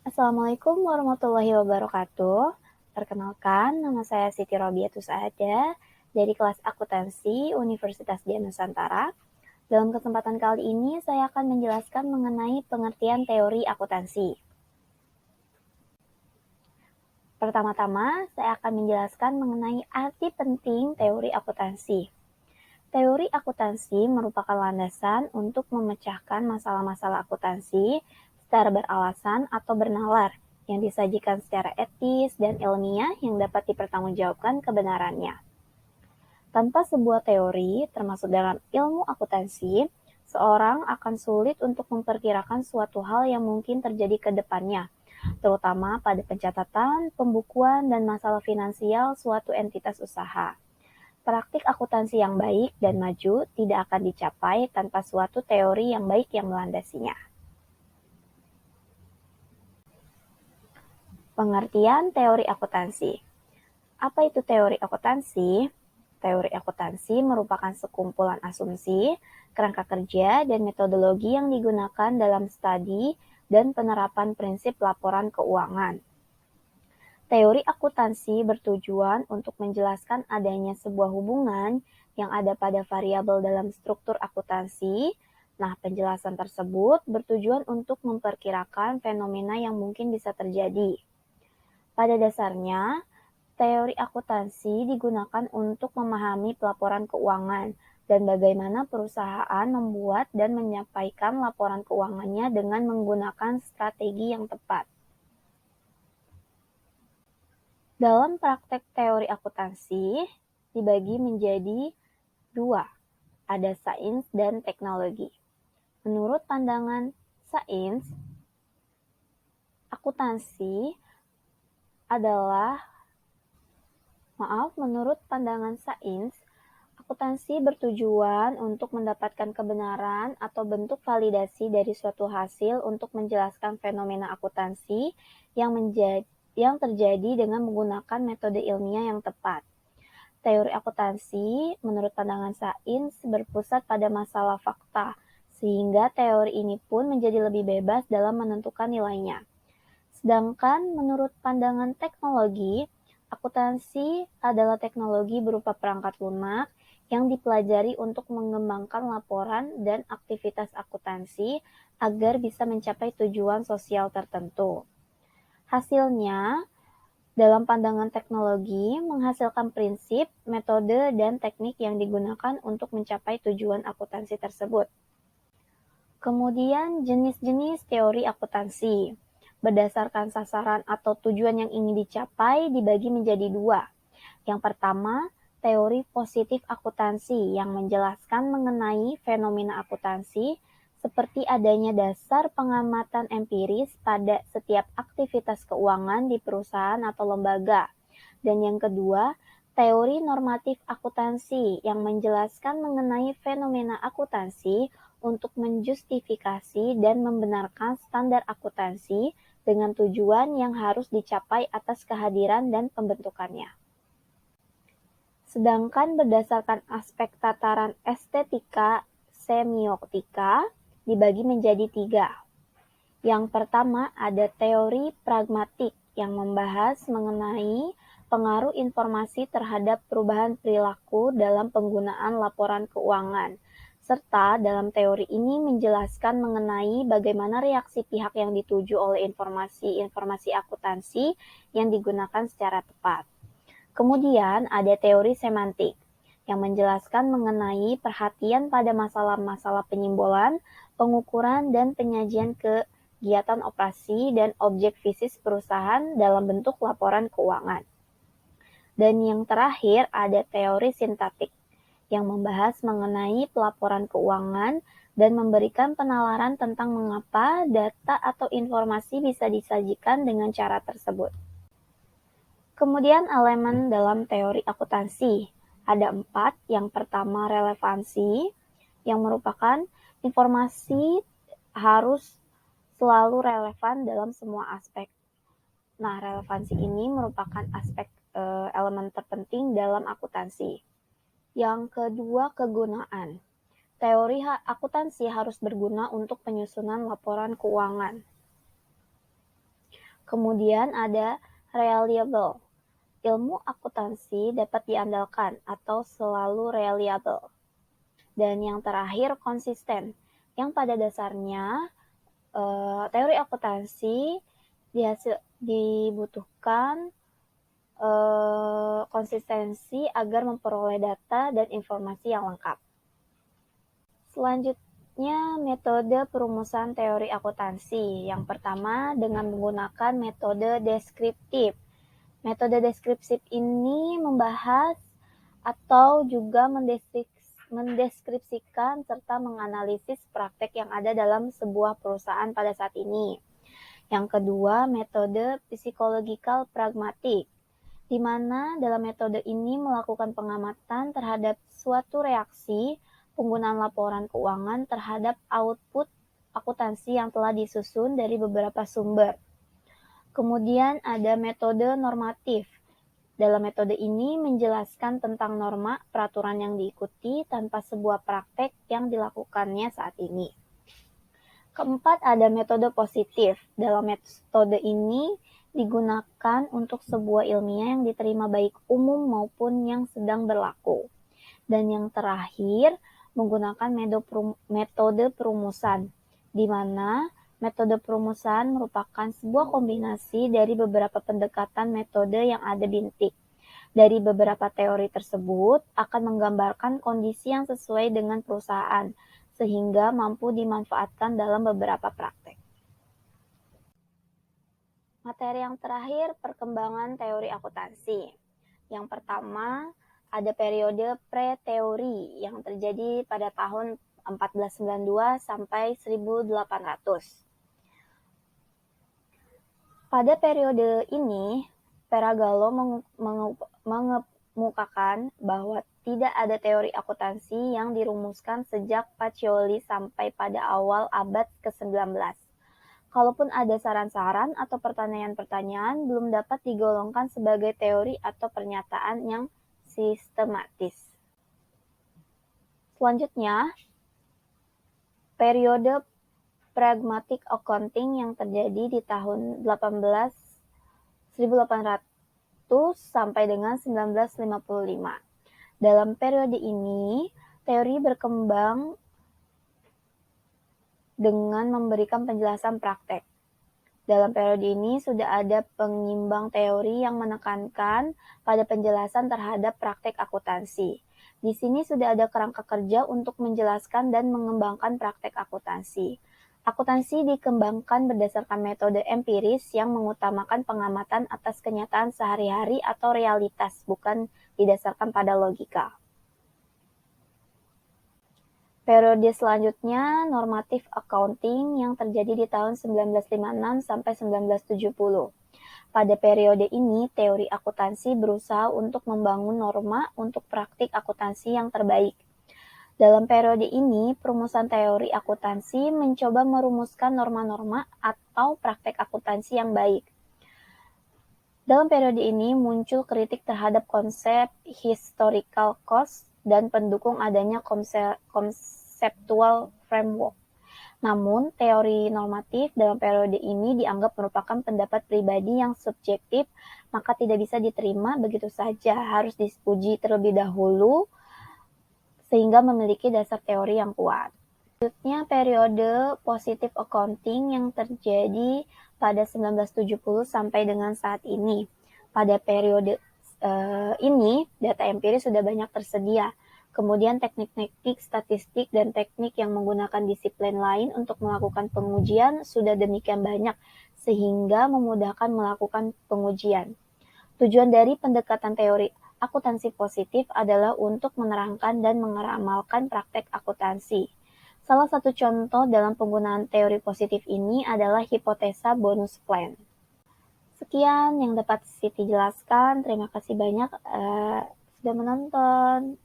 Assalamualaikum warahmatullahi wabarakatuh. Perkenalkan, nama saya Siti Robiatus Ada dari kelas Akuntansi Universitas Dian Nusantara. Dalam kesempatan kali ini, saya akan menjelaskan mengenai pengertian teori akuntansi. Pertama-tama, saya akan menjelaskan mengenai arti penting teori akuntansi. Teori akuntansi merupakan landasan untuk memecahkan masalah-masalah akuntansi secara beralasan atau bernalar yang disajikan secara etis dan ilmiah yang dapat dipertanggungjawabkan kebenarannya. Tanpa sebuah teori, termasuk dalam ilmu akuntansi, seorang akan sulit untuk memperkirakan suatu hal yang mungkin terjadi ke depannya, terutama pada pencatatan, pembukuan, dan masalah finansial suatu entitas usaha. Praktik akuntansi yang baik dan maju tidak akan dicapai tanpa suatu teori yang baik yang melandasinya. Pengertian teori akuntansi. Apa itu teori akuntansi? Teori akuntansi merupakan sekumpulan asumsi, kerangka kerja, dan metodologi yang digunakan dalam studi dan penerapan prinsip laporan keuangan. Teori akuntansi bertujuan untuk menjelaskan adanya sebuah hubungan yang ada pada variabel dalam struktur akuntansi. Nah, penjelasan tersebut bertujuan untuk memperkirakan fenomena yang mungkin bisa terjadi. Pada dasarnya, teori akuntansi digunakan untuk memahami pelaporan keuangan dan bagaimana perusahaan membuat dan menyampaikan laporan keuangannya dengan menggunakan strategi yang tepat. Dalam praktek teori akuntansi dibagi menjadi dua, ada sains dan teknologi. Menurut pandangan sains, akuntansi menurut pandangan sains, akuntansi bertujuan untuk mendapatkan kebenaran atau bentuk validasi dari suatu hasil untuk menjelaskan fenomena akuntansi yang terjadi dengan menggunakan metode ilmiah yang tepat. Teori akuntansi, menurut pandangan sains, berpusat pada masalah fakta, sehingga teori ini pun menjadi lebih bebas dalam menentukan nilainya. Sedangkan menurut pandangan teknologi, akuntansi adalah teknologi berupa perangkat lunak yang dipelajari untuk mengembangkan laporan dan aktivitas akuntansi agar bisa mencapai tujuan sosial tertentu. Hasilnya, dalam pandangan teknologi, menghasilkan prinsip, metode, dan teknik yang digunakan untuk mencapai tujuan akuntansi tersebut. Kemudian, jenis-jenis teori akuntansi. Berdasarkan sasaran atau tujuan yang ingin dicapai dibagi menjadi dua. Yang pertama, teori positif akuntansi yang menjelaskan mengenai fenomena akuntansi seperti adanya dasar pengamatan empiris pada setiap aktivitas keuangan di perusahaan atau lembaga. Dan yang kedua, teori normatif akuntansi yang menjelaskan mengenai fenomena akuntansi untuk menjustifikasi dan membenarkan standar akuntansi dengan tujuan yang harus dicapai atas kehadiran dan pembentukannya. Sedangkan berdasarkan aspek tataran estetika semiotika dibagi menjadi tiga. Yang pertama ada teori pragmatik yang membahas mengenai pengaruh informasi terhadap perubahan perilaku dalam penggunaan laporan keuangan, serta dalam teori ini menjelaskan mengenai bagaimana reaksi pihak yang dituju oleh informasi akuntansi yang digunakan secara tepat. Kemudian ada teori semantik yang menjelaskan mengenai perhatian pada masalah-masalah penyimbolan, pengukuran, dan penyajian kegiatan operasi dan objek fisik perusahaan dalam bentuk laporan keuangan. Dan yang terakhir ada teori sintaktik yang membahas mengenai pelaporan keuangan dan memberikan penalaran tentang mengapa data atau informasi bisa disajikan dengan cara tersebut. Kemudian elemen dalam teori akuntansi. Ada 4. Yang pertama relevansi, yang merupakan informasi harus selalu relevan dalam semua aspek. Nah, relevansi ini merupakan aspek elemen terpenting dalam akuntansi. Yang kedua, kegunaan. Teori akuntansi harus berguna untuk penyusunan laporan keuangan. Kemudian ada reliable. Ilmu akuntansi dapat diandalkan atau selalu reliable. Dan yang terakhir konsisten, yang pada dasarnya teori akuntansi dibutuhkan konsistensi agar memperoleh data dan informasi yang lengkap. Selanjutnya, metode perumusan teori akuntansi. Yang pertama, dengan menggunakan metode deskriptif. Metode deskriptif ini membahas atau juga mendeskripsikan serta menganalisis praktek yang ada dalam sebuah perusahaan pada saat ini. Yang kedua, metode psikologikal pragmatik, di mana dalam metode ini melakukan pengamatan terhadap suatu reaksi penggunaan laporan keuangan terhadap output akuntansi yang telah disusun dari beberapa sumber. Kemudian ada metode normatif. Dalam metode ini menjelaskan tentang norma peraturan yang diikuti tanpa sebuah praktek yang dilakukannya saat ini. Keempat, ada metode positif. Dalam metode ini digunakan untuk sebuah ilmiah yang diterima baik umum maupun yang sedang berlaku. Dan yang terakhir, menggunakan metode perumusan, di mana metode perumusan merupakan sebuah kombinasi dari beberapa pendekatan metode yang ada bintik. Dari beberapa teori tersebut akan menggambarkan kondisi yang sesuai dengan perusahaan, sehingga mampu dimanfaatkan dalam beberapa praktek. Materi yang terakhir, perkembangan teori akuntansi. Yang pertama, ada periode pre-teori yang terjadi pada tahun 1492 sampai 1800. Pada periode ini, Peragalo mengemukakan bahwa tidak ada teori akuntansi yang dirumuskan sejak Pacioli sampai pada awal abad ke-19. Kalaupun ada saran-saran atau pertanyaan-pertanyaan, belum dapat digolongkan sebagai teori atau pernyataan yang sistematis. Selanjutnya, periode pragmatic accounting yang terjadi di tahun 1800 sampai dengan 1955. Dalam periode ini, teori berkembang dengan memberikan penjelasan praktek. Dalam periode ini sudah ada pengimbang teori yang menekankan pada penjelasan terhadap praktek akuntansi. Di sini sudah ada kerangka kerja untuk menjelaskan dan mengembangkan praktek akuntansi. Akuntansi dikembangkan berdasarkan metode empiris yang mengutamakan pengamatan atas kenyataan sehari-hari atau realitas, bukan didasarkan pada logika. Periode selanjutnya, normatif accounting yang terjadi di tahun 1956 sampai 1970. Pada periode ini, teori akuntansi berusaha untuk membangun norma untuk praktik akuntansi yang terbaik. Dalam periode ini, perumusan teori akuntansi mencoba merumuskan norma-norma atau praktek akuntansi yang baik. Dalam periode ini muncul kritik terhadap konsep historical cost dan pendukung adanya conceptual framework. Namun, teori normatif dalam periode ini dianggap merupakan pendapat pribadi yang subjektif, maka tidak bisa diterima begitu saja, harus diuji terlebih dahulu sehingga memiliki dasar teori yang kuat. Selanjutnya, periode positive accounting yang terjadi pada 1970 sampai dengan saat ini. Pada periode ini, data empiris sudah banyak tersedia. Kemudian teknik-teknik statistik dan teknik yang menggunakan disiplin lain untuk melakukan pengujian sudah demikian banyak, sehingga memudahkan melakukan pengujian. Tujuan dari pendekatan teori akuntansi positif adalah untuk menerangkan dan meramalkan praktek akuntansi. Salah satu contoh dalam penggunaan teori positif ini adalah hipotesa bonus plan. Sekian yang dapat Siti jelaskan. Terima kasih banyak sudah menonton.